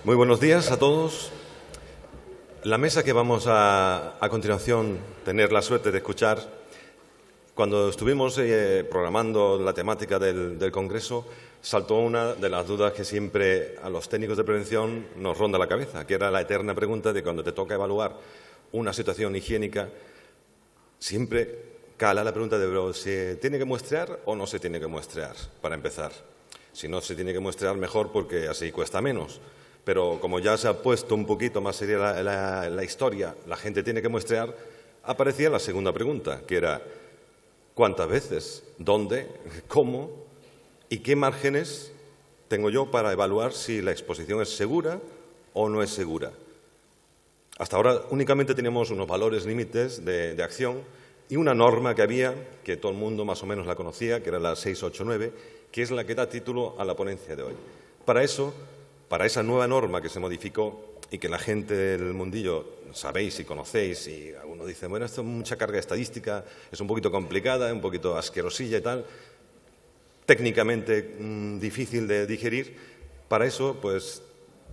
Muy buenos días a todos. La mesa que vamos a continuación tener la suerte de escuchar, cuando estuvimos programando la temática del Congreso, saltó una de las dudas que siempre a los técnicos de prevención nos ronda la cabeza, que era la eterna pregunta de cuando te toca evaluar una situación higiénica, siempre cala la pregunta de ¿se tiene que muestrear o no se tiene que muestrear? Para empezar. Si no se tiene que muestrear, mejor, porque así cuesta menos. Pero como ya se ha puesto un poquito más seria la historia, la gente tiene que muestrear, aparecía la segunda pregunta, que era ¿cuántas veces? ¿Dónde? ¿Cómo? ¿Y qué márgenes tengo yo para evaluar si la exposición es segura o no es segura? Hasta ahora únicamente teníamos unos valores límites de acción y una norma que había, que todo el mundo más o menos la conocía, que era la 689, que es la que da título a la ponencia de hoy. Para esa nueva norma que se modificó y que la gente del mundillo sabéis y conocéis, y alguno dice, bueno, esto es mucha carga estadística, es un poquito complicada, un poquito asquerosilla y tal, técnicamente difícil de digerir. Para eso, pues,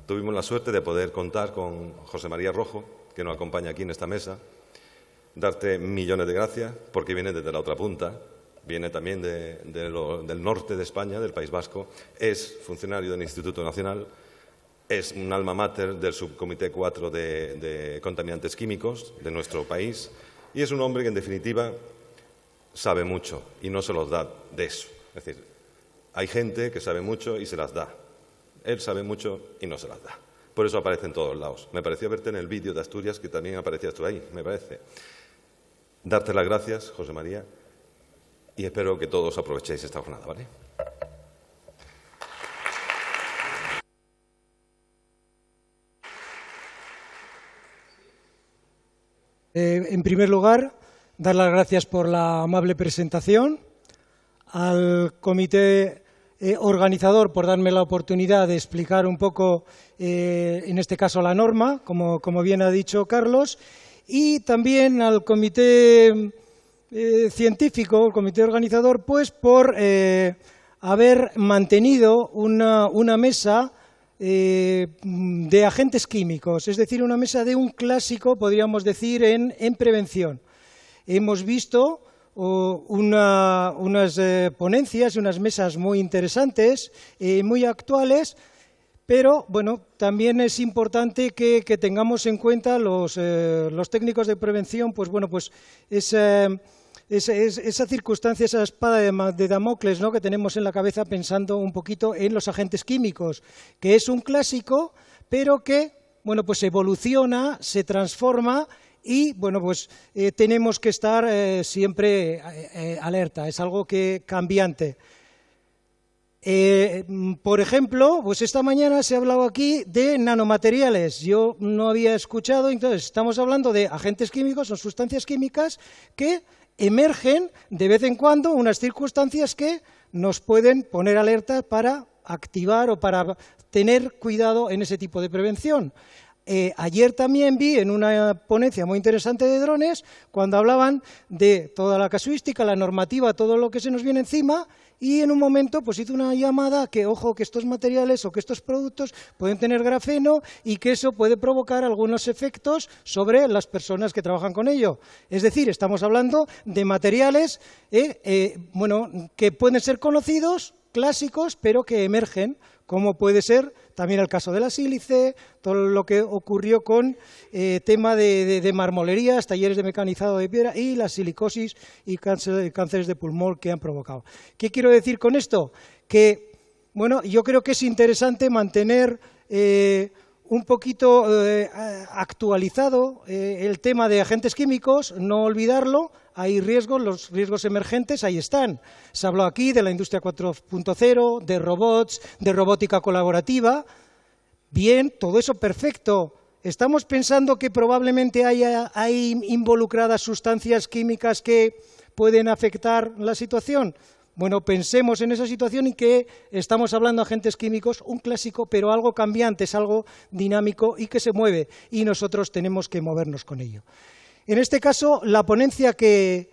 tuvimos la suerte de poder contar con José María Rojo, que nos acompaña aquí en esta mesa. Darte millones de gracias, porque viene desde la otra punta, viene también del norte de España, del País Vasco, es funcionario del Instituto Nacional, es un alma mater del Subcomité 4 de Contaminantes Químicos de nuestro país y es un hombre que, en definitiva, sabe mucho y no se los da de eso. Es decir, hay gente que sabe mucho y se las da. Él sabe mucho y no se las da. Por eso aparece en todos lados. Me pareció verte en el vídeo de Asturias, que también aparecías tú ahí, me parece. Darte las gracias, José María, y espero que todos aprovechéis esta jornada, ¿vale? En primer lugar, dar las gracias por la amable presentación, al comité organizador por darme la oportunidad de explicar un poco, en este caso, la norma, como bien ha dicho Carlos, y también al comité científico, el comité organizador, pues por haber mantenido una mesa de agentes químicos, es decir, una mesa de un clásico, podríamos decir, en prevención. Hemos visto unas ponencias y unas mesas muy interesantes, muy actuales, pero bueno, también es importante que tengamos en cuenta los técnicos de prevención, pues bueno, pues esa circunstancia, esa espada de Damocles, ¿no?, que tenemos en la cabeza pensando un poquito en los agentes químicos, que es un clásico, pero que bueno, pues evoluciona, se transforma y bueno, pues tenemos que estar siempre alerta, es algo cambiante. Por ejemplo, pues esta mañana se ha hablado aquí de nanomateriales. Yo no había escuchado, entonces estamos hablando de agentes químicos o sustancias químicas que emergen de vez en cuando, unas circunstancias que nos pueden poner alerta para activar o para tener cuidado en ese tipo de prevención. Ayer también vi en una ponencia muy interesante de drones, cuando hablaban de toda la casuística, la normativa, todo lo que se nos viene encima, y en un momento pues hizo una llamada que, ojo, que estos materiales o que estos productos pueden tener grafeno y que eso puede provocar algunos efectos sobre las personas que trabajan con ello. Es decir, estamos hablando de materiales bueno, que pueden ser conocidos, clásicos, pero que emergen, como puede ser también el caso de la sílice, todo lo que ocurrió con tema de marmolerías, talleres de mecanizado de piedra y la silicosis y cánceres de pulmón que han provocado. ¿Qué quiero decir con esto? Que, bueno, yo creo que es interesante mantener un poquito actualizado el tema de agentes químicos, no olvidarlo. Hay riesgos, los riesgos emergentes, ahí están. Se habló aquí de la industria 4.0, de robots, de robótica colaborativa. Bien, todo eso perfecto. ¿Estamos pensando que probablemente hay involucradas sustancias químicas que pueden afectar la situación? Bueno, pensemos en esa situación y que estamos hablando de agentes químicos, un clásico, pero algo cambiante, es algo dinámico y que se mueve, y nosotros tenemos que movernos con ello. En este caso, la ponencia que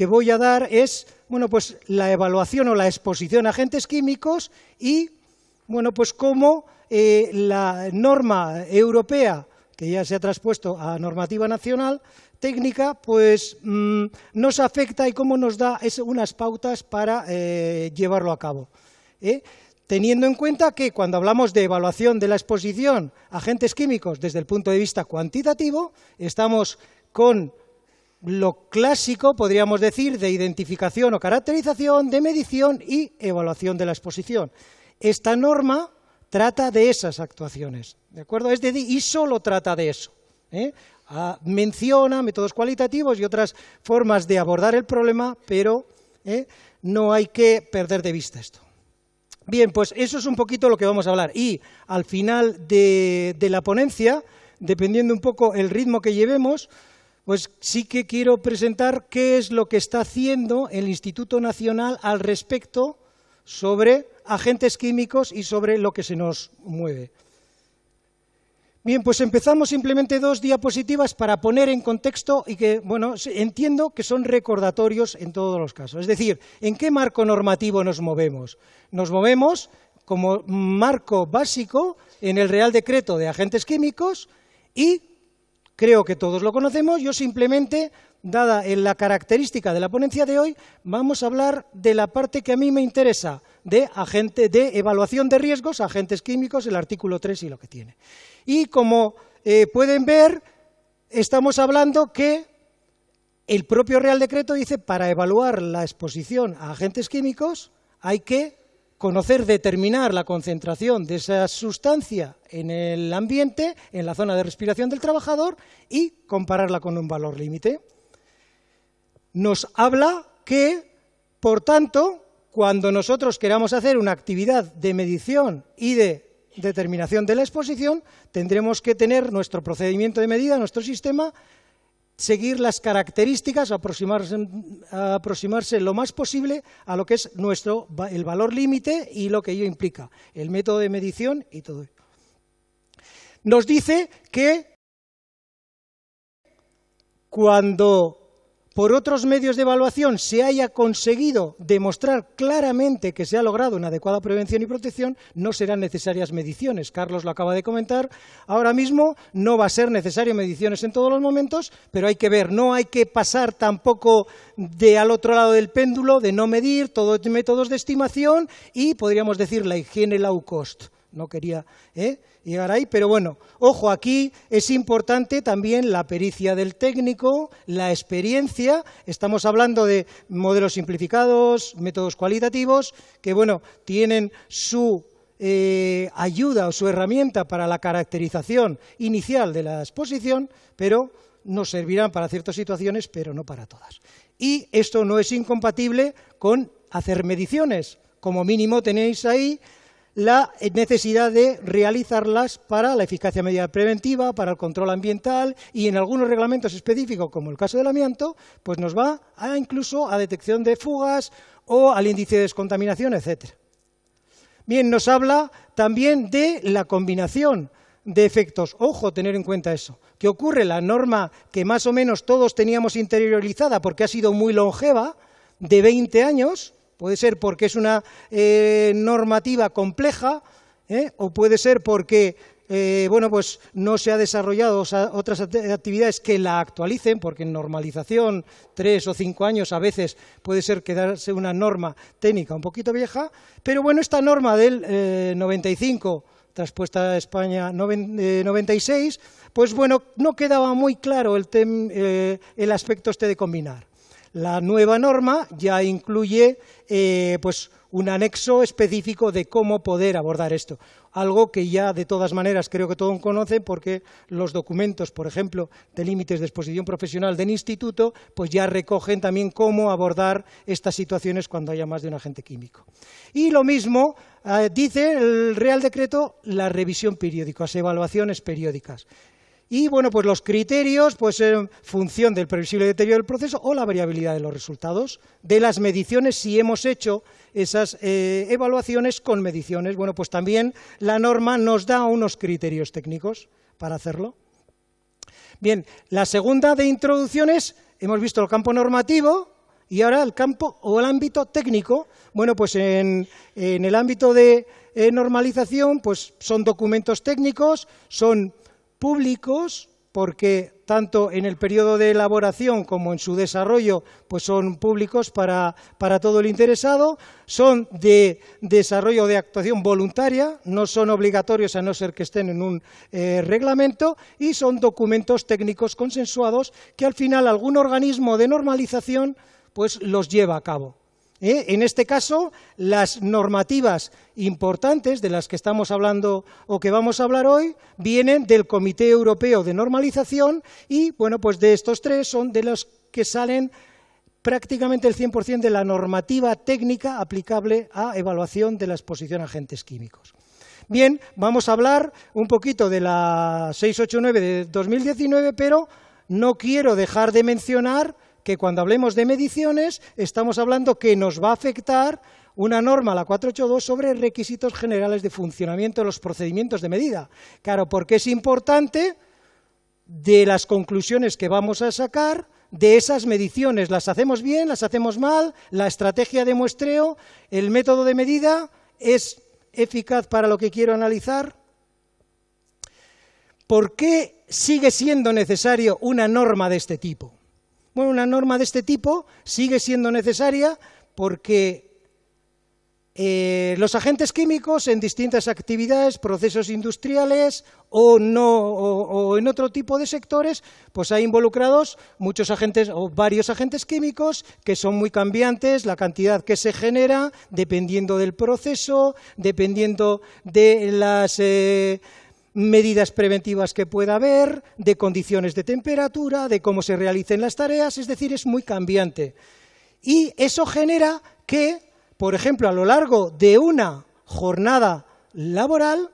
voy a dar es, bueno, pues la evaluación o la exposición a agentes químicos y, bueno, pues cómo la norma europea, que ya se ha traspuesto a normativa nacional técnica, pues nos afecta y cómo nos da unas pautas para llevarlo a cabo. Teniendo en cuenta que cuando hablamos de evaluación de la exposición a agentes químicos desde el punto de vista cuantitativo, estamos con lo clásico, podríamos decir, de identificación o caracterización, de medición y evaluación de la exposición. Esta norma trata de esas actuaciones, ¿de acuerdo? Es decir, y solo trata de eso. Menciona métodos cualitativos y otras formas de abordar el problema, pero no hay que perder de vista esto. Bien, pues eso es un poquito lo que vamos a hablar. Y al final de la ponencia, dependiendo un poco el ritmo que llevemos, pues sí que quiero presentar qué es lo que está haciendo el Instituto Nacional al respecto sobre agentes químicos y sobre lo que se nos mueve. Bien, pues empezamos simplemente 2 diapositivas para poner en contexto y que, bueno, entiendo que son recordatorios en todos los casos. Es decir, ¿en qué marco normativo nos movemos? Nos movemos como marco básico en el Real Decreto de Agentes Químicos y creo que todos lo conocemos. Yo simplemente, dada la característica de la ponencia de hoy, vamos a hablar de la parte que a mí me interesa, de evaluación de riesgos, agentes químicos, el artículo 3 y lo que tiene. Y como pueden ver, estamos hablando que el propio Real Decreto dice para evaluar la exposición a agentes químicos hay que conocer, determinar la concentración de esa sustancia en el ambiente, en la zona de respiración del trabajador y compararla con un valor límite. Nos habla que, por tanto, cuando nosotros queramos hacer una actividad de medición y de determinación de la exposición, tendremos que tener nuestro procedimiento de medida, nuestro sistema, seguir las características, aproximarse lo más posible a lo que es el valor límite y lo que ello implica, el método de medición y todo. Nos dice que cuando por otros medios de evaluación se haya conseguido demostrar claramente que se ha logrado una adecuada prevención y protección, no serán necesarias mediciones. Carlos lo acaba de comentar. Ahora mismo no va a ser necesario mediciones en todos los momentos, pero hay que ver, no hay que pasar tampoco al otro lado del péndulo, de no medir, todos métodos de estimación y podríamos decir la higiene low cost. No quería llegar ahí, pero bueno, ojo, aquí es importante también la pericia del técnico, la experiencia. Estamos hablando de modelos simplificados, métodos cualitativos, que bueno, tienen su ayuda o su herramienta para la caracterización inicial de la exposición, pero nos servirán para ciertas situaciones, pero no para todas. Y esto no es incompatible con hacer mediciones. Como mínimo tenéis ahí la necesidad de realizarlas para la eficacia media preventiva, para el control ambiental y en algunos reglamentos específicos, como el caso del amianto, pues nos va incluso a detección de fugas o al índice de descontaminación, etc. Bien, nos habla también de la combinación de efectos. Ojo, tener en cuenta eso. ¿Qué ocurre? La norma que más o menos todos teníamos interiorizada porque ha sido muy longeva, de 20 años, puede ser porque es una normativa compleja, o puede ser porque bueno, pues no se ha desarrollado otras actividades que la actualicen, porque en normalización 3 o 5 años a veces puede ser quedarse una norma técnica un poquito vieja, pero bueno, esta norma del 95, traspuesta a España 96, pues bueno, no quedaba muy claro el aspecto de combinar. La nueva norma ya incluye pues un anexo específico de cómo poder abordar esto, algo que ya de todas maneras creo que todos conocen porque los documentos, por ejemplo, de límites de exposición profesional del instituto, pues ya recogen también cómo abordar estas situaciones cuando haya más de un agente químico. Y lo mismo dice el Real Decreto, la revisión periódica, las evaluaciones periódicas. Y bueno, pues los criterios, pues en función del previsible deterioro del proceso o la variabilidad de los resultados, de las mediciones, si hemos hecho esas evaluaciones con mediciones. Bueno, pues también la norma nos da unos criterios técnicos para hacerlo. Bien, la segunda de introducciones, hemos visto el campo normativo Y ahora el campo o el ámbito técnico. Bueno, pues en el ámbito de normalización, pues son documentos técnicos, son públicos, porque tanto en el periodo de elaboración como en su desarrollo pues son públicos para todo el interesado, son de desarrollo de actuación voluntaria, no son obligatorios a no ser que estén en un reglamento, y son documentos técnicos consensuados que al final algún organismo de normalización pues los lleva a cabo. En este caso, las normativas importantes de las que estamos hablando o que vamos a hablar hoy vienen del Comité Europeo de Normalización y, bueno, pues de estos tres son de los que salen prácticamente el 100% de la normativa técnica aplicable a evaluación de la exposición a agentes químicos. Bien, vamos a hablar un poquito de la 689 de 2019, pero no quiero dejar de mencionar que cuando hablemos de mediciones estamos hablando que nos va a afectar una norma, la 482, sobre requisitos generales de funcionamiento de los procedimientos de medida. Claro, porque es importante de las conclusiones que vamos a sacar de esas mediciones. ¿Las hacemos bien? ¿Las hacemos mal? ¿La estrategia de muestreo, el método de medida es eficaz para lo que quiero analizar? ¿Por qué sigue siendo necesario una norma de este tipo? Bueno, una norma de este tipo sigue siendo necesaria porque los agentes químicos en distintas actividades, procesos industriales o en otro tipo de sectores, pues hay involucrados muchos agentes o varios agentes químicos que son muy cambiantes, la cantidad que se genera dependiendo del proceso, dependiendo de las medidas preventivas que pueda haber, de condiciones de temperatura, de cómo se realicen las tareas, es decir, es muy cambiante. Y eso genera que, por ejemplo, a lo largo de una jornada laboral,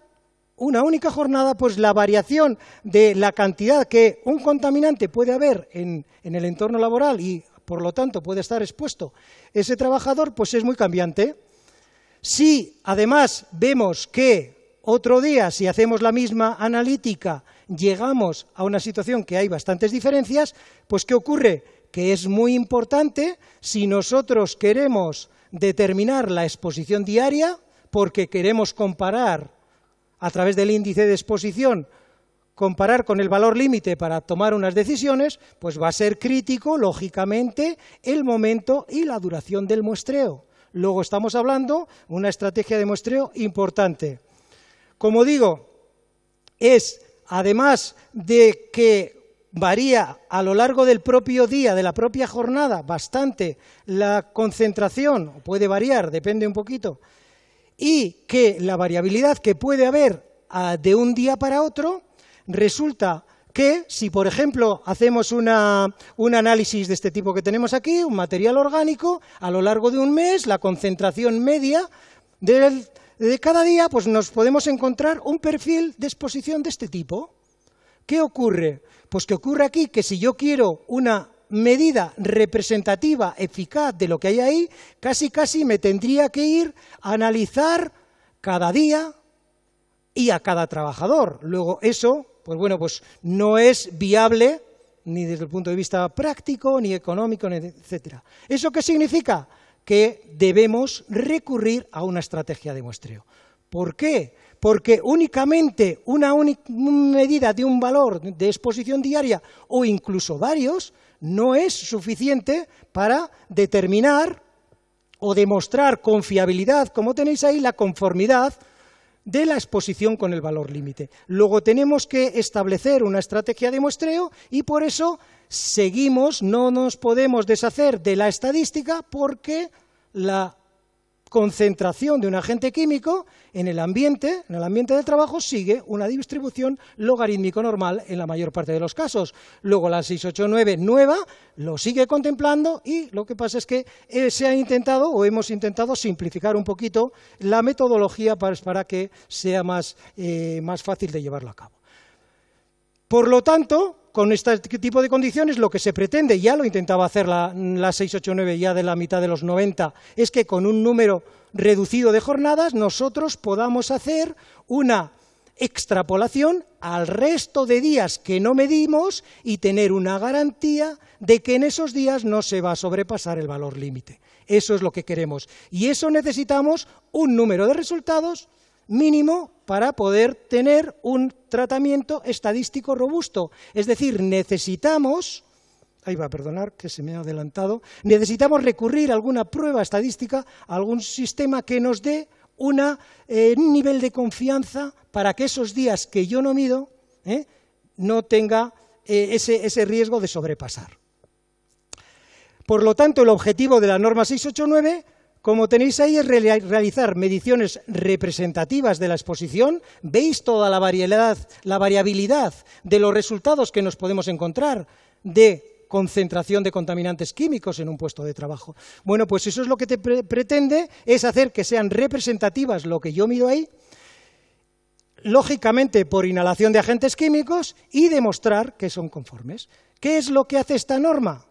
una única jornada, pues la variación de la cantidad que un contaminante puede haber en el entorno laboral y, por lo tanto, puede estar expuesto ese trabajador, pues es muy cambiante. Si, además, vemos que otro día, si hacemos la misma analítica, llegamos a una situación que hay bastantes diferencias, pues ¿qué ocurre? Que es muy importante si nosotros queremos determinar la exposición diaria, porque queremos comparar a través del índice de exposición, comparar con el valor límite para tomar unas decisiones, pues va a ser crítico, lógicamente, el momento y la duración del muestreo. Luego estamos hablando de una estrategia de muestreo importante. Como digo, es, además de que varía a lo largo del propio día, de la propia jornada, bastante la concentración, puede variar, depende un poquito, y que la variabilidad que puede haber de un día para otro, resulta que si, por ejemplo, hacemos un análisis de este tipo que tenemos aquí, un material orgánico, a lo largo de un mes, la concentración media de cada día, pues nos podemos encontrar un perfil de exposición de este tipo. ¿Qué ocurre? Pues que ocurre aquí que si yo quiero una medida representativa, eficaz de lo que hay ahí, casi me tendría que ir a analizar cada día y a cada trabajador. Luego eso, pues bueno, pues no es viable ni desde el punto de vista práctico, ni económico, ni etcétera. ¿Eso qué significa? Que debemos recurrir a una estrategia de muestreo. ¿Por qué? Porque únicamente una medida de un valor de exposición diaria o incluso varios no es suficiente para determinar o demostrar con fiabilidad, como tenéis ahí, la conformidad de la exposición con el valor límite. Luego tenemos que establecer una estrategia de muestreo y por eso seguimos, no nos podemos deshacer de la estadística porque la concentración de un agente químico en el ambiente del trabajo sigue una distribución logarítmico normal en la mayor parte de los casos. Luego la 689 nueva lo sigue contemplando y lo que pasa es que se ha intentado o hemos intentado simplificar un poquito la metodología para que sea más fácil de llevarlo a cabo. Por lo tanto, con este tipo de condiciones, lo que se pretende, ya lo intentaba hacer la 689 ya de la mitad de los 90, es que con un número reducido de jornadas nosotros podamos hacer una extrapolación al resto de días que no medimos y tener una garantía de que en esos días no se va a sobrepasar el valor límite. Eso es lo que queremos. Y eso necesitamos un número de resultados mínimo para poder tener un tratamiento estadístico robusto. Es decir, necesitamos recurrir a alguna prueba estadística, a algún sistema que nos dé un nivel de confianza para que esos días que yo no mido no tenga ese riesgo de sobrepasar. Por lo tanto, el objetivo de la norma 689, como tenéis ahí, es realizar mediciones representativas de la exposición. ¿Veis toda la variabilidad de los resultados que nos podemos encontrar de concentración de contaminantes químicos en un puesto de trabajo? Bueno, pues eso es lo que pretende, es hacer que sean representativas lo que yo mido ahí, lógicamente por inhalación de agentes químicos, y demostrar que son conformes. ¿Qué es lo que hace esta norma?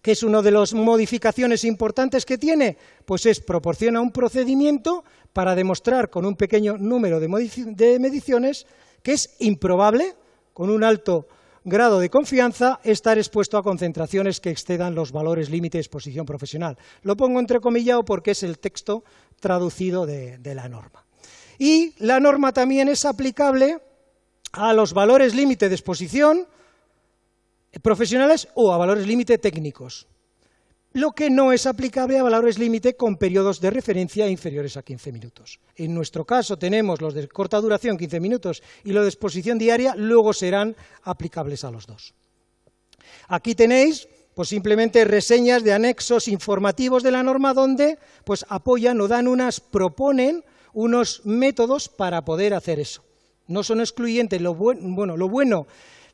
¿Qué es una de las modificaciones importantes que tiene? Pues proporciona un procedimiento para demostrar con un pequeño número de mediciones que es improbable, con un alto grado de confianza, estar expuesto a concentraciones que excedan los valores límite de exposición profesional. Lo pongo entrecomillado porque es el texto traducido de la norma. Y la norma también es aplicable a los valores límite de exposición profesionales o a valores límite técnicos. Lo que no es aplicable a valores límite con periodos de referencia inferiores a 15 minutos. En nuestro caso tenemos los de corta duración, 15 minutos, y los de exposición diaria, luego serán aplicables a los dos. Aquí tenéis pues simplemente reseñas de anexos informativos de la norma donde pues apoyan o proponen unos métodos para poder hacer eso. No son excluyentes.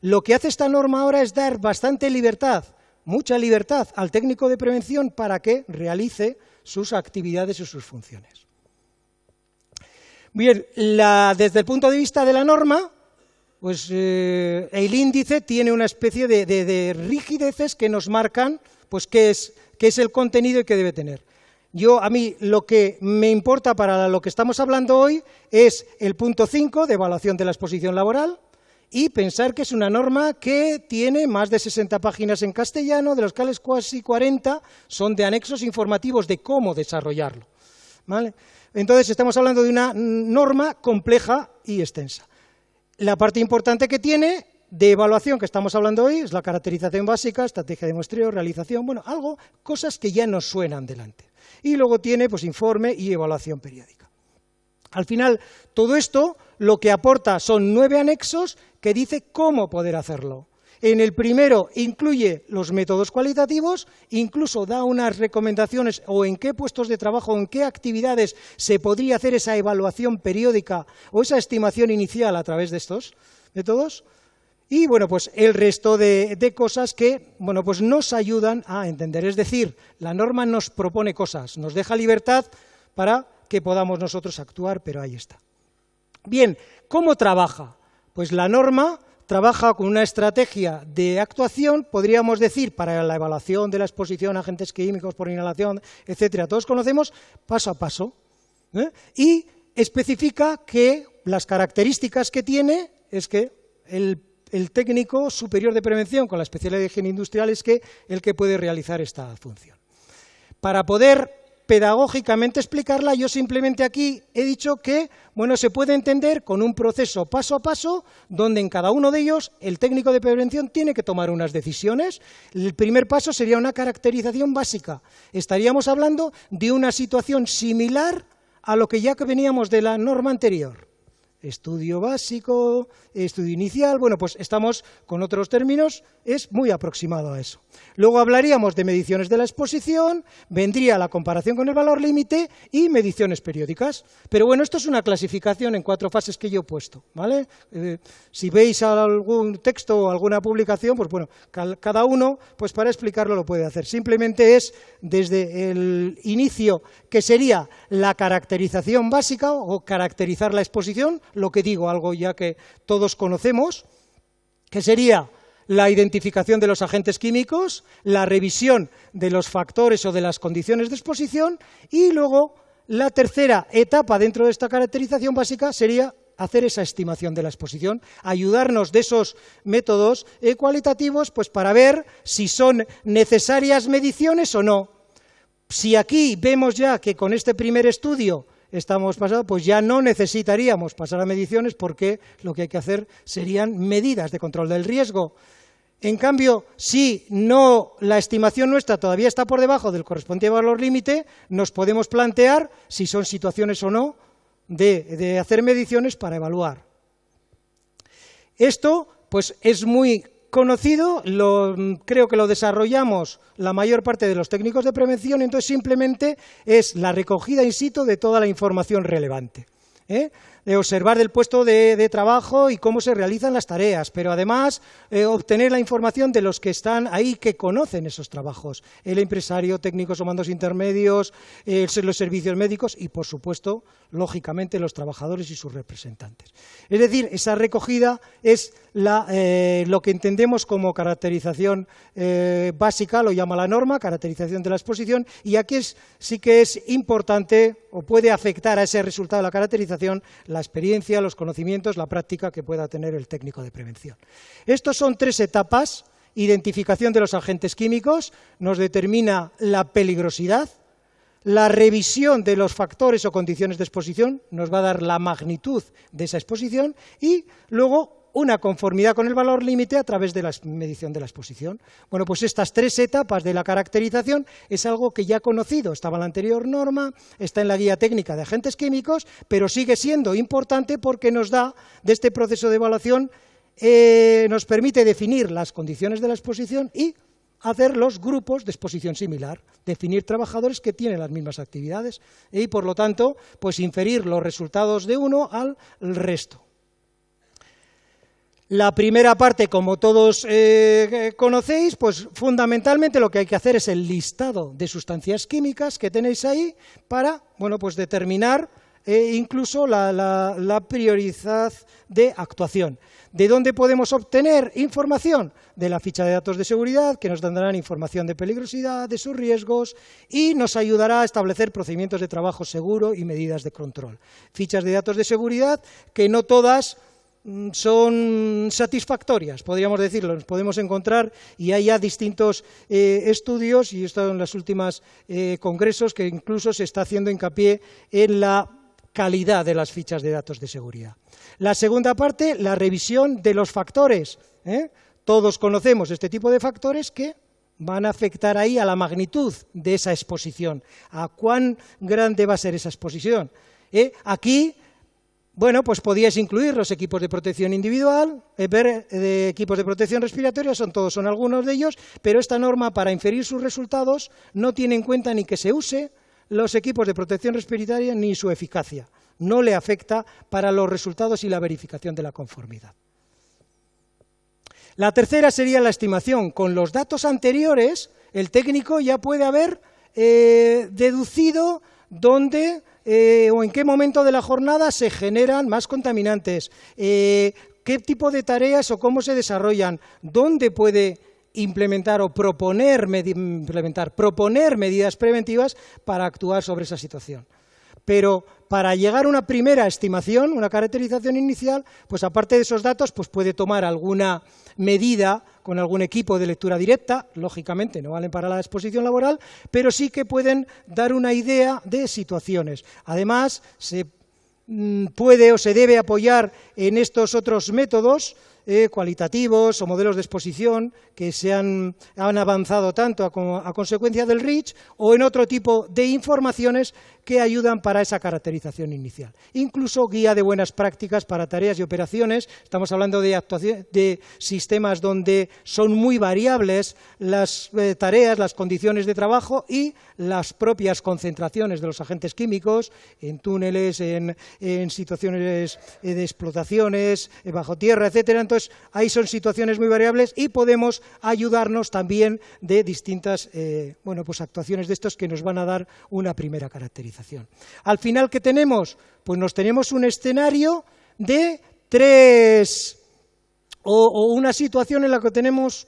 Lo que hace esta norma ahora es dar bastante libertad, mucha libertad al técnico de prevención para que realice sus actividades y sus funciones. Bien, desde el punto de vista de la norma, pues el índice tiene una especie de rigideces que nos marcan pues qué es el contenido y qué debe tener. A mí lo que me importa para lo que estamos hablando hoy es el punto 5 de evaluación de la exposición laboral, y pensar que es una norma que tiene más de 60 páginas en castellano, de las cuales casi 40 son de anexos informativos de cómo desarrollarlo, ¿vale? Entonces estamos hablando de una norma compleja y extensa. La parte importante que tiene de evaluación que estamos hablando hoy es la caracterización básica, estrategia de muestreo, realización, cosas que ya nos suenan delante. Y luego tiene pues informe y evaluación periódica. Al final, todo esto lo que aporta son 9 anexos que dice cómo poder hacerlo. En el primero incluye los métodos cualitativos, incluso da unas recomendaciones o en qué puestos de trabajo o en qué actividades se podría hacer esa evaluación periódica o esa estimación inicial a través de estos métodos. Y pues el resto de cosas que pues nos ayudan a entender. Es decir, la norma nos propone cosas, nos deja libertad para que podamos nosotros actuar, pero ahí está. Bien, ¿cómo trabaja? Pues la norma trabaja con una estrategia de actuación, podríamos decir, para la evaluación de la exposición a agentes químicos por inhalación, etcétera. Todos conocemos paso a paso, y especifica que las características que tiene es que el técnico superior de prevención con la especialidad de higiene industrial es el que puede realizar esta función. Para poder pedagógicamente explicarla, yo simplemente aquí he dicho que se puede entender con un proceso paso a paso, donde en cada uno de ellos el técnico de prevención tiene que tomar unas decisiones. El primer paso sería una caracterización básica. Estaríamos hablando de una situación similar a lo que ya veníamos de la norma anterior. Estudio básico, estudio inicial, pues estamos con otros términos, es muy aproximado a eso. Luego hablaríamos de mediciones de la exposición, vendría la comparación con el valor límite y mediciones periódicas. Pero esto es una clasificación en 4 fases que yo he puesto, ¿vale? Si veis algún texto o alguna publicación, cada uno, para explicarlo lo puede hacer. Simplemente es desde el inicio, que sería la caracterización básica o caracterizar la exposición, lo que digo, algo ya que todos conocemos, que sería la identificación de los agentes químicos, la revisión de los factores o de las condiciones de exposición, y luego la tercera etapa dentro de esta caracterización básica sería hacer esa estimación de la exposición, ayudarnos de esos métodos cualitativos pues para ver si son necesarias mediciones o no. Si aquí vemos ya que con este primer estudio estamos pasando, pues ya no necesitaríamos pasar a mediciones porque lo que hay que hacer serían medidas de control del riesgo. En cambio, si no, la estimación nuestra todavía está por debajo del correspondiente valor límite, nos podemos plantear si son situaciones o no de hacer mediciones para evaluar. Esto pues es muy conocido, creo que lo desarrollamos la mayor parte de los técnicos de prevención, entonces simplemente es la recogida in situ de toda la información relevante, de observar el puesto de trabajo y cómo se realizan las tareas, pero además obtener la información de los que están ahí, que conocen esos trabajos, el empresario, técnicos o mandos intermedios, los servicios médicos y, por supuesto, lógicamente, los trabajadores y sus representantes. Es decir, esa recogida es lo que entendemos como caracterización básica, lo llama la norma, caracterización de la exposición, y aquí sí que es importante o puede afectar a ese resultado de la caracterización la experiencia, los conocimientos, la práctica que pueda tener el técnico de prevención. Estos son 3 etapas: identificación de los agentes químicos, nos determina la peligrosidad; la revisión de los factores o condiciones de exposición, nos va a dar la magnitud de esa exposición; y luego una conformidad con el valor límite a través de la medición de la exposición. Bueno, pues estas 3 etapas de la caracterización es algo que ya conocido, estaba en la anterior norma, está en la guía técnica de agentes químicos, pero sigue siendo importante porque nos da, de este proceso de evaluación, nos permite definir las condiciones de la exposición y hacer los grupos de exposición similar, definir trabajadores que tienen las mismas actividades y, por lo tanto, pues inferir los resultados de uno al resto. La primera parte, como todos conocéis, pues fundamentalmente lo que hay que hacer es el listado de sustancias químicas que tenéis ahí para, bueno, pues determinar incluso la prioridad de actuación. ¿De dónde podemos obtener información? De la ficha de datos de seguridad, que nos darán información de peligrosidad, de sus riesgos, y nos ayudará a establecer procedimientos de trabajo seguro y medidas de control. Fichas de datos de seguridad que no todas son satisfactorias, podríamos decirlo. Nos podemos encontrar, y hay ya distintos estudios, y he estado en los últimos congresos, que incluso se está haciendo hincapié en la calidad de las fichas de datos de seguridad. La segunda parte, la revisión de los factores. Todos conocemos este tipo de factores que van a afectar ahí a la magnitud de esa exposición, a cuán grande va a ser esa exposición. Aquí, bueno, pues podíais incluir los equipos de protección individual, de equipos de protección respiratoria, son algunos de ellos, pero esta norma, para inferir sus resultados, no tiene en cuenta ni que se use los equipos de protección respiratoria ni su eficacia. No le afecta para los resultados y la verificación de la conformidad. La tercera sería la estimación. Con los datos anteriores, el técnico ya puede haber deducido dónde o en qué momento de la jornada se generan más contaminantes, qué tipo de tareas o cómo se desarrollan, dónde puede implementar o proponer medidas preventivas para actuar sobre esa situación. Pero para llegar a una primera estimación, una caracterización inicial, pues aparte de esos datos, pues puede tomar alguna medida con algún equipo de lectura directa, lógicamente no valen para la exposición laboral, pero sí que pueden dar una idea de situaciones. Además, se puede o se debe apoyar en estos otros métodos cualitativos o modelos de exposición que han avanzado tanto a consecuencia del REACH, o en otro tipo de informaciones que ayudan para esa caracterización inicial. Incluso guía de buenas prácticas para tareas y operaciones. Estamos hablando de sistemas donde son muy variables las tareas, las condiciones de trabajo y las propias concentraciones de los agentes químicos en túneles, en situaciones de explotaciones, bajo tierra, etcétera. Entonces, ahí son situaciones muy variables y podemos ayudarnos también de distintas pues actuaciones de estos que nos van a dar una primera caracterización. Al final, ¿qué tenemos? Pues nos tenemos un escenario de 3 o una situación en la que tenemos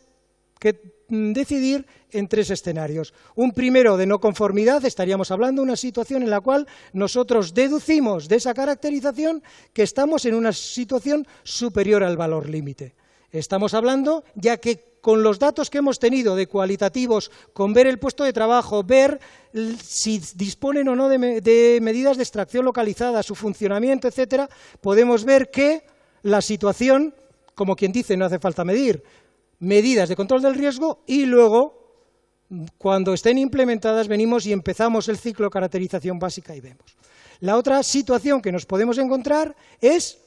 que decidir en 3 escenarios. Un primero de no conformidad, estaríamos hablando de una situación en la cual nosotros deducimos de esa caracterización que estamos en una situación superior al valor límite. Estamos hablando, ya que con los datos que hemos tenido de cualitativos, con ver el puesto de trabajo, ver si disponen o no de medidas de extracción localizada, su funcionamiento, etcétera, podemos ver que la situación, como quien dice, no hace falta medir, medidas de control del riesgo y luego, cuando estén implementadas, venimos y empezamos el ciclo de caracterización básica y vemos. La otra situación que nos podemos encontrar es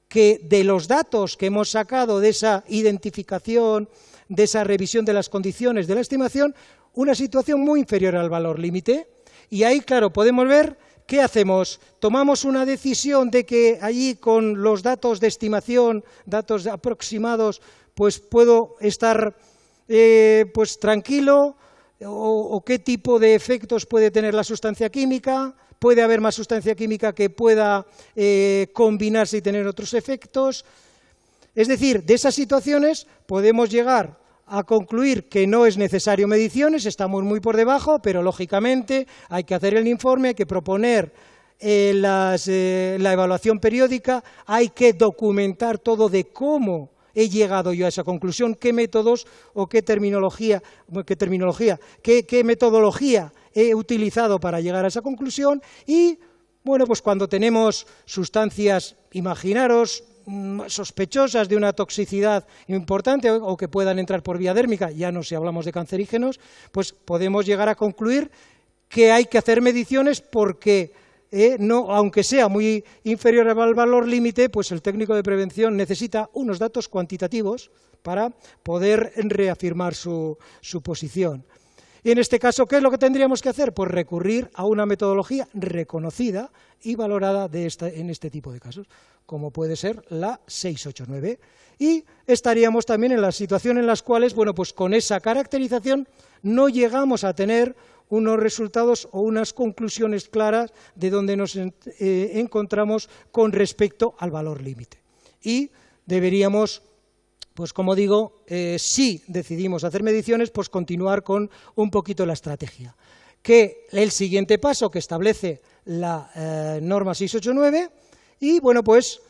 que de los datos que hemos sacado de esa identificación, de esa revisión de las condiciones de la estimación, una situación muy inferior al valor límite. Y ahí, claro, podemos ver qué hacemos. Tomamos una decisión de que allí con los datos de estimación, datos aproximados, pues puedo estar pues tranquilo, o qué tipo de efectos puede tener la sustancia química. Puede haber más sustancia química que pueda combinarse y tener otros efectos. Es decir, de esas situaciones podemos llegar a concluir que no es necesario mediciones, estamos muy por debajo, pero lógicamente hay que hacer el informe, hay que proponer la evaluación periódica, hay que documentar todo de cómo he llegado yo a esa conclusión, qué métodos o qué metodología he utilizado para llegar a esa conclusión. Y, bueno, pues cuando tenemos sustancias, imaginaros, sospechosas de una toxicidad importante o que puedan entrar por vía dérmica, ya no si hablamos de cancerígenos, pues podemos llegar a concluir que hay que hacer mediciones porque no, aunque sea muy inferior al valor límite, pues el técnico de prevención necesita unos datos cuantitativos para poder reafirmar su posición. Y en este caso, ¿qué es lo que tendríamos que hacer? Pues recurrir a una metodología reconocida y valorada en este tipo de casos, como puede ser la 689. Y estaríamos también en la situación en las cuales, bueno, pues con esa caracterización no llegamos a tener unos resultados o unas conclusiones claras de dónde nos encontramos con respecto al valor límite. Y deberíamos, pues como digo, si decidimos hacer mediciones, pues continuar con un poquito la estrategia. Que el siguiente paso que establece la norma 689, y bueno, pues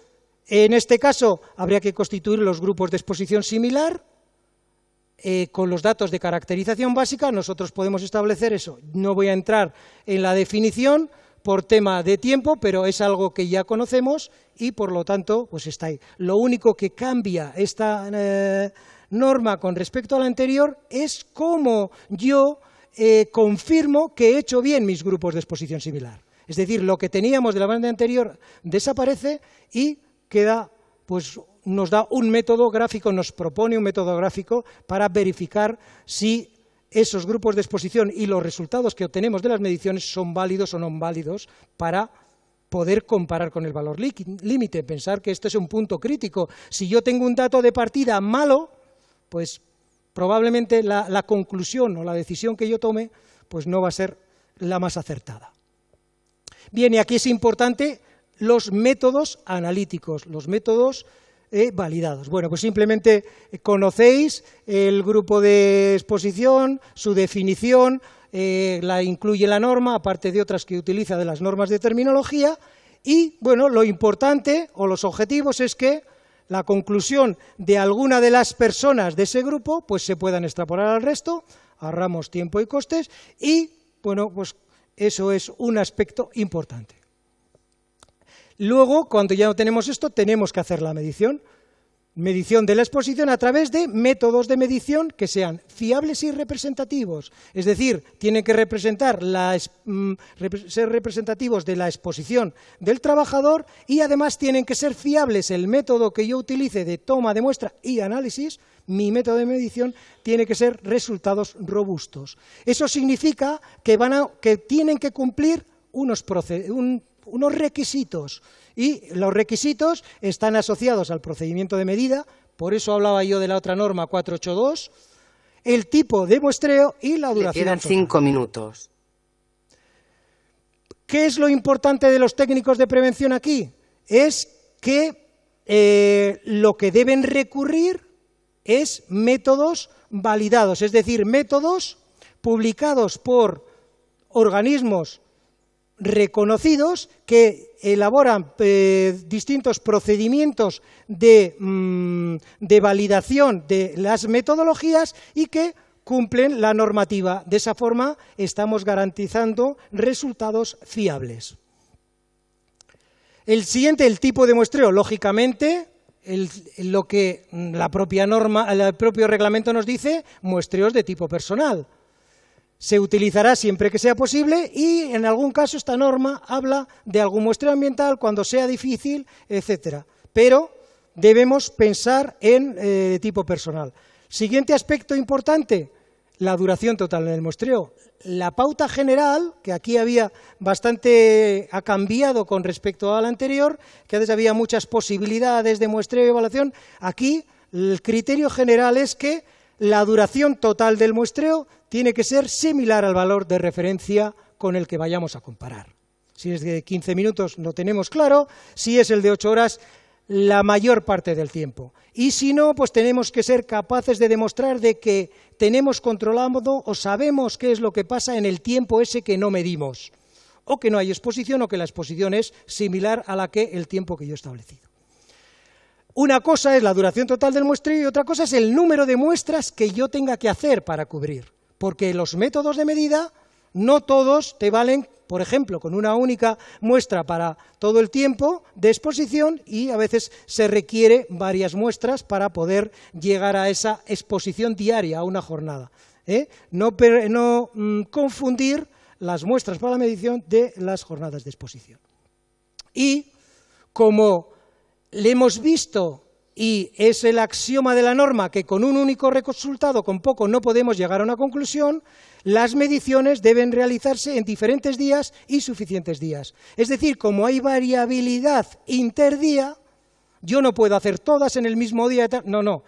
en este caso habría que constituir los grupos de exposición similar. Con los datos de caracterización básica nosotros podemos establecer eso. No voy a entrar en la definición por tema de tiempo, pero es algo que ya conocemos y por lo tanto pues está ahí. Lo único que cambia esta norma con respecto a la anterior es cómo yo confirmo que he hecho bien mis grupos de exposición similar. Es decir, lo que teníamos de la banda anterior desaparece y queda, pues nos da un método gráfico, nos propone un método gráfico para verificar si esos grupos de exposición y los resultados que obtenemos de las mediciones son válidos o no válidos para poder comparar con el valor límite. Pensar que esto es un punto crítico. Si yo tengo un dato de partida malo, pues probablemente la conclusión o la decisión que yo tome pues no va a ser la más acertada. Bien, y aquí es importante los métodos analíticos, los métodos validados. Bueno, pues simplemente conocéis el grupo de exposición, su definición, la incluye la norma, aparte de otras que utiliza de las normas de terminología, y bueno, lo importante o los objetivos es que la conclusión de alguna de las personas de ese grupo pues se puedan extrapolar al resto, ahorramos tiempo y costes, y bueno, pues eso es un aspecto importante. Luego, cuando ya no tenemos esto, tenemos que hacer la medición. Medición de la exposición a través de métodos de medición que sean fiables y representativos. Es decir, tienen que ser representativos de la exposición del trabajador y además tienen que ser fiables. El método que yo utilice de toma de muestra y análisis, mi método de medición, tiene que ser resultados robustos. Eso significa que tienen que cumplir unos requisitos, y los requisitos están asociados al procedimiento de medida, por eso hablaba yo de la otra norma 482, el tipo de muestreo y la duración. Le quedan 5 minutos. ¿Qué es lo importante de los técnicos de prevención aquí? Es que lo que deben recurrir es métodos validados, es decir, métodos publicados por organismos reconocidos que elaboran distintos procedimientos de validación de las metodologías y que cumplen la normativa. De esa forma estamos garantizando resultados fiables. El siguiente, el tipo de muestreo, lógicamente, lo que la propia norma, el propio reglamento nos dice, muestreos de tipo personal. Se utilizará siempre que sea posible y en algún caso esta norma habla de algún muestreo ambiental cuando sea difícil, etcétera. Pero debemos pensar en tipo personal. Siguiente aspecto importante, la duración total del muestreo. La pauta general, que aquí ha cambiado con respecto a la anterior, que antes había muchas posibilidades de muestreo y evaluación. Aquí el criterio general es que la duración total del muestreo tiene que ser similar al valor de referencia con el que vayamos a comparar. Si es de 15 minutos lo tenemos claro, si es el de 8 horas, la mayor parte del tiempo. Y si no, pues tenemos que ser capaces de demostrar de que tenemos controlado o sabemos qué es lo que pasa en el tiempo ese que no medimos, o que no hay exposición o que la exposición es similar a el tiempo que yo he establecido. Una cosa es la duración total del muestreo y otra cosa es el número de muestras que yo tenga que hacer para cubrir, porque los métodos de medida no todos te valen, por ejemplo, con una única muestra para todo el tiempo de exposición y a veces se requiere varias muestras para poder llegar a esa exposición diaria, a una jornada. No confundir las muestras para la medición de las jornadas de exposición. Y como le hemos visto, y es el axioma de la norma, que con un único resultado, con poco, no podemos llegar a una conclusión, las mediciones deben realizarse en diferentes días y suficientes días. Es decir, como hay variabilidad interdía, yo no puedo hacer todas en el mismo día. No.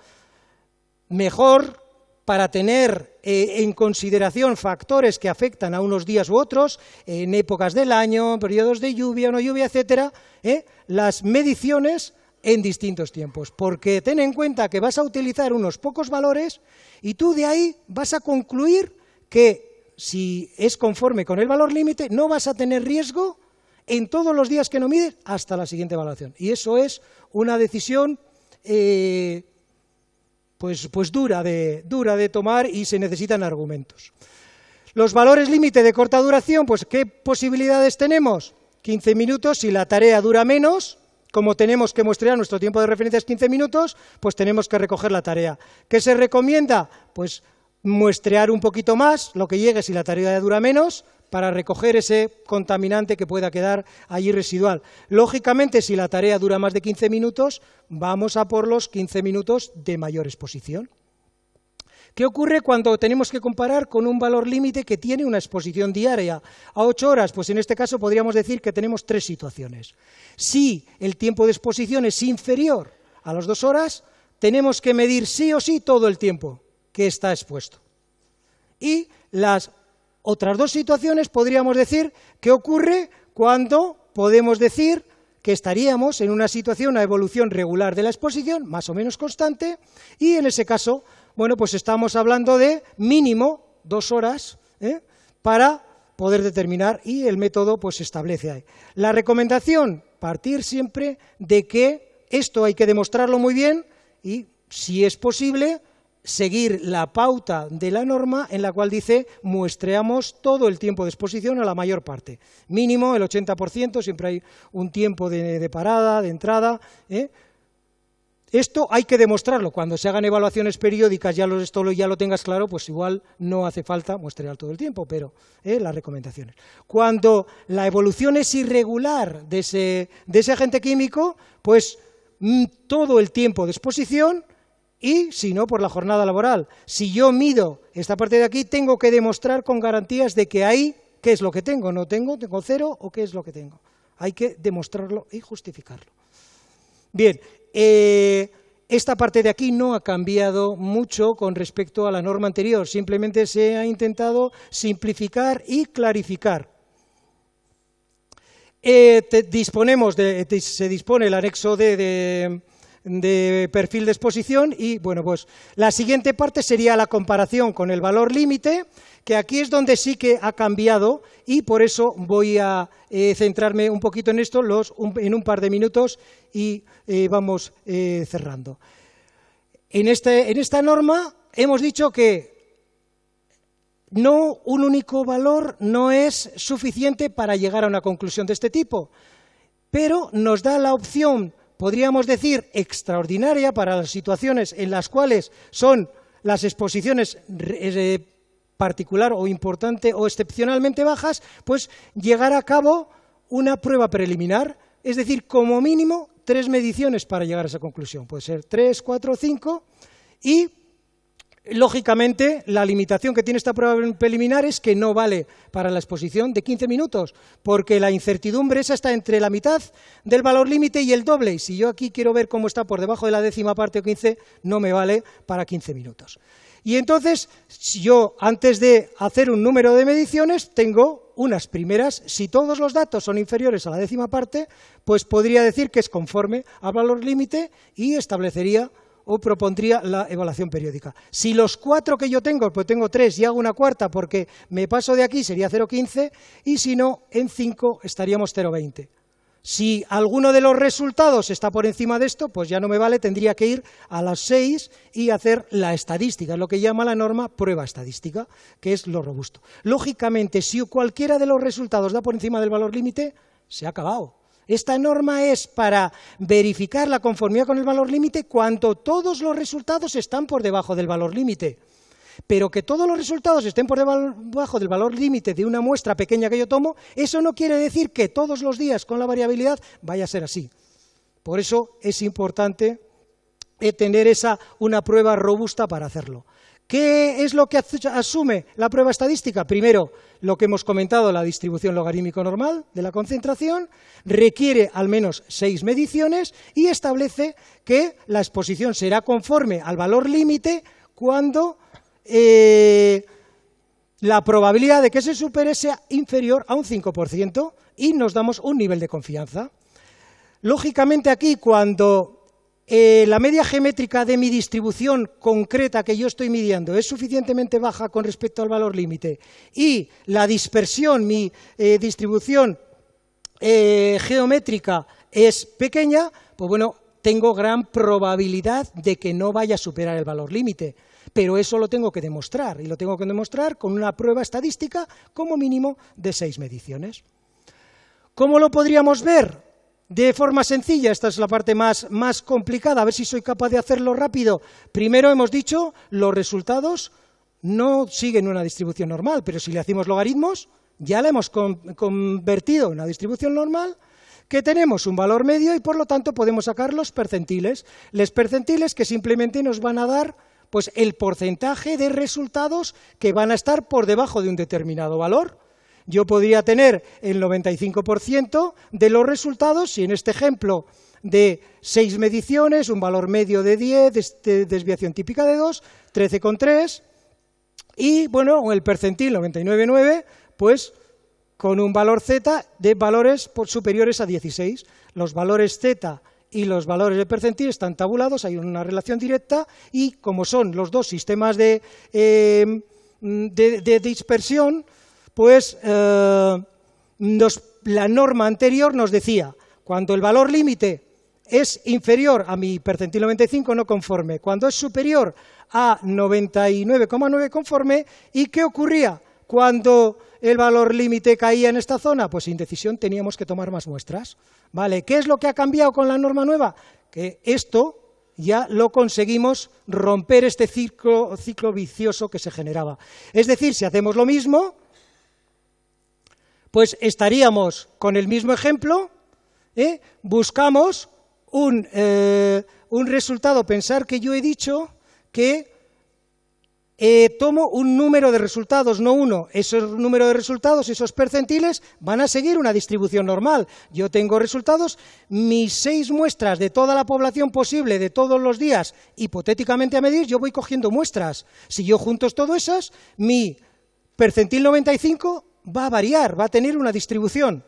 Mejor, para tener en consideración factores que afectan a unos días u otros, en épocas del año, periodos de lluvia o no lluvia, etcétera, las mediciones en distintos tiempos, porque ten en cuenta que vas a utilizar unos pocos valores y tú de ahí vas a concluir que si es conforme con el valor límite no vas a tener riesgo en todos los días que no mides hasta la siguiente evaluación. Y eso es una decisión pues dura de tomar y se necesitan argumentos. Los valores límite de corta duración, pues ¿qué posibilidades tenemos? 15 minutos si la tarea dura menos. Como tenemos que muestrear, nuestro tiempo de referencia es 15 minutos, pues tenemos que recoger la tarea. ¿Qué se recomienda? Pues muestrear un poquito más, lo que llegue si la tarea dura menos, para recoger ese contaminante que pueda quedar allí residual. Lógicamente, si la tarea dura más de 15 minutos, vamos a por los 15 minutos de mayor exposición. ¿Qué ocurre cuando tenemos que comparar con un valor límite que tiene una exposición diaria a 8 horas? Pues en este caso podríamos decir que tenemos 3 situaciones. Si el tiempo de exposición es inferior a las 2 horas, tenemos que medir sí o sí todo el tiempo que está expuesto. Y las otras 2 situaciones podríamos decir que ocurre cuando podemos decir que estaríamos en una situación, una evolución regular de la exposición, más o menos constante, y en ese caso, bueno, pues estamos hablando de mínimo 2 horas para poder determinar, y el método pues se establece ahí. La recomendación, partir siempre de que esto hay que demostrarlo muy bien y, si es posible, seguir la pauta de la norma en la cual dice muestreamos todo el tiempo de exposición a la mayor parte. Mínimo el 80%, siempre hay un tiempo de parada, de entrada. Esto hay que demostrarlo. Cuando se hagan evaluaciones periódicas, esto ya lo tengas claro, pues igual no hace falta muestrear todo el tiempo, pero las recomendaciones. Cuando la evolución es irregular de ese agente químico, pues todo el tiempo de exposición. Y, si no, por la jornada laboral. Si yo mido esta parte de aquí, tengo que demostrar con garantías de que ahí, ¿qué es lo que tengo? ¿No tengo? ¿Tengo 0 o qué es lo que tengo? Hay que demostrarlo y justificarlo. Bien, esta parte de aquí no ha cambiado mucho con respecto a la norma anterior, simplemente se ha intentado simplificar y clarificar. Se dispone el anexo D de perfil de exposición y, bueno, pues la siguiente parte sería la comparación con el valor límite, que aquí es donde sí que ha cambiado y por eso voy a centrarme un poquito en esto en un par de minutos y vamos cerrando. En esta norma hemos dicho que no un único valor no es suficiente para llegar a una conclusión de este tipo, pero nos da la opción, podríamos decir, extraordinaria para las situaciones en las cuales son las exposiciones particular o importante o excepcionalmente bajas, pues llegar a cabo una prueba preliminar, es decir, como mínimo 3 mediciones para llegar a esa conclusión. Puede ser 3, 4 o 5 y, lógicamente, la limitación que tiene esta prueba preliminar es que no vale para la exposición de 15 minutos, porque la incertidumbre esa está entre la mitad del valor límite y el doble, y si yo aquí quiero ver cómo está por debajo de la décima parte o 15, no me vale para 15 minutos. Y entonces, si yo antes de hacer un número de mediciones tengo unas primeras, si todos los datos son inferiores a la décima parte, pues podría decir que es conforme al valor límite y establecería o propondría la evaluación periódica. Si los 4 que yo tengo, pues tengo 3 y hago una cuarta porque me paso de aquí, sería 0,15 y si no, en 5 estaríamos 0,20. Si alguno de los resultados está por encima de esto, pues ya no me vale, tendría que ir a las 6 y hacer la estadística, es lo que llama la norma prueba estadística, que es lo robusto. Lógicamente, si cualquiera de los resultados da por encima del valor límite, se ha acabado. Esta norma es para verificar la conformidad con el valor límite cuando todos los resultados están por debajo del valor límite. Pero que todos los resultados estén por debajo del valor límite de una muestra pequeña que yo tomo, eso no quiere decir que todos los días con la variabilidad vaya a ser así. Por eso es importante tener una prueba robusta para hacerlo. ¿Qué es lo que asume la prueba estadística? Primero, lo que hemos comentado, la distribución logarítmico normal de la concentración, requiere al menos 6 mediciones y establece que la exposición será conforme al valor límite cuando la probabilidad de que se supere sea inferior a un 5% y nos damos un nivel de confianza. Lógicamente aquí, cuando la media geométrica de mi distribución concreta que yo estoy midiendo es suficientemente baja con respecto al valor límite y la dispersión, mi distribución geométrica es pequeña, pues bueno, tengo gran probabilidad de que no vaya a superar el valor límite. Pero eso lo tengo que demostrar, y lo tengo que demostrar con una prueba estadística como mínimo de 6 mediciones. ¿Cómo lo podríamos ver? De forma sencilla, esta es la parte más complicada, a ver si soy capaz de hacerlo rápido. Primero hemos dicho, los resultados no siguen una distribución normal, pero si le hacemos logaritmos, ya la hemos convertido en una distribución normal, que tenemos un valor medio y por lo tanto podemos sacar los percentiles. Los percentiles que simplemente nos van a dar pues el porcentaje de resultados que van a estar por debajo de un determinado valor. Yo podría tener el 95% de los resultados, si en este ejemplo de 6 mediciones, un valor medio de 10, desviación típica de 2, 13,3, y bueno, el percentil 99,9, pues con un valor Z de valores superiores a 16. Los valores Z y los valores de percentil están tabulados, hay una relación directa y como son los dos sistemas de dispersión, pues la norma anterior nos decía, cuando el valor límite es inferior a mi percentil 95 no conforme, cuando es superior a 99,9 conforme, ¿y qué ocurría cuando el valor límite caía en esta zona? Pues sin decisión teníamos que tomar más muestras. ¿Vale? ¿Qué es lo que ha cambiado con la norma nueva? Que esto ya lo conseguimos romper, este ciclo vicioso que se generaba. Es decir, si hacemos lo mismo, pues estaríamos con el mismo ejemplo, buscamos un resultado. Pensar que yo he dicho que tomo un número de resultados, no uno. Esos números de resultados, esos percentiles, van a seguir una distribución normal. Yo tengo resultados, mis 6 muestras de toda la población posible de todos los días, hipotéticamente a medir, yo voy cogiendo muestras. Si yo junto todas esas, mi percentil 95 va a variar, va a tener una distribución.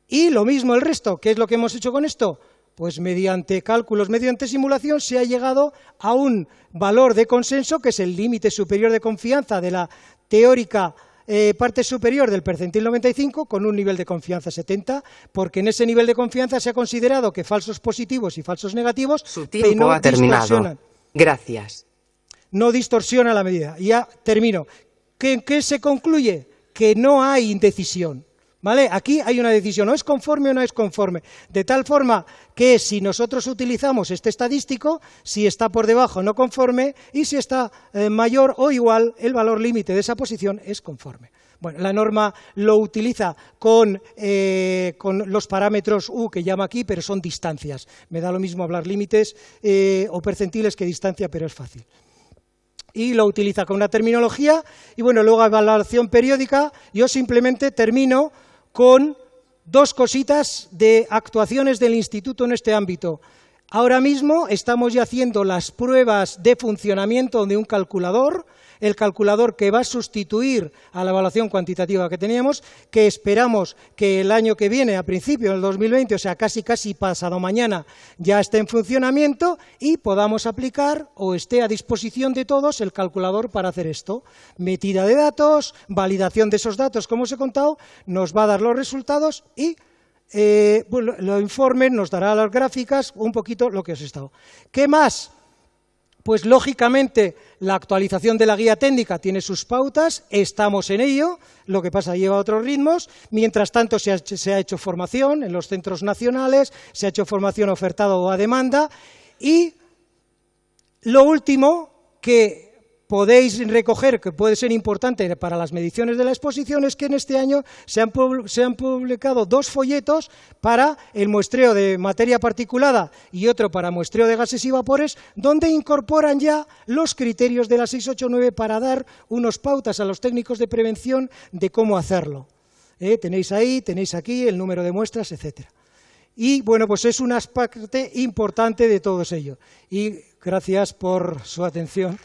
Y lo mismo el resto, ¿qué es lo que hemos hecho con esto? pues mediante cálculos, mediante simulación, se ha llegado a un valor de consenso que es el límite superior de confianza de la teórica parte superior del percentil 95 con un nivel de confianza 70, porque en ese nivel de confianza se ha considerado que falsos positivos y falsos negativos Su tiempo ha terminado. Gracias. No distorsiona la medida. Y ya termino. ¿En qué se concluye? Que no hay indecisión. ¿Vale? Aquí hay una decisión, o es conforme o no es conforme. De tal forma que si nosotros utilizamos este estadístico, si está por debajo no conforme y si está mayor o igual, el valor límite de esa posición es conforme. Bueno, la norma lo utiliza con los parámetros U que llama aquí, pero son distancias. Me da lo mismo hablar límites o percentiles que distancia, pero es fácil. Y lo utiliza con una terminología y bueno, luego evaluación periódica. Yo simplemente termino con dos cositas de actuaciones del Instituto en este ámbito. Ahora mismo estamos ya haciendo las pruebas de funcionamiento de un calculador, el calculador que va a sustituir a la evaluación cuantitativa que teníamos, que esperamos que el año que viene, a principios del 2020, o sea, casi pasado mañana, ya esté en funcionamiento y podamos aplicar o esté a disposición de todos el calculador para hacer esto. Metida de datos, validación de esos datos, como os he contado, nos va a dar los resultados y lo informe, nos dará las gráficas, un poquito lo que os he estado. ¿Qué más? Pues lógicamente la actualización de la guía técnica tiene sus pautas, estamos en ello, lo que pasa lleva otros ritmos. Mientras tanto se ha hecho formación en los centros nacionales, se ha hecho formación ofertada o a demanda y lo último que podéis recoger, que puede ser importante para las mediciones de la exposición, es que en este año se han publicado 2 folletos para el muestreo de materia particulada y otro para muestreo de gases y vapores, donde incorporan ya los criterios de la 689 para dar unas pautas a los técnicos de prevención de cómo hacerlo. Tenéis ahí, tenéis aquí el número de muestras, etcétera. Y bueno, pues es una parte importante de todos ellos. Y gracias por su atención.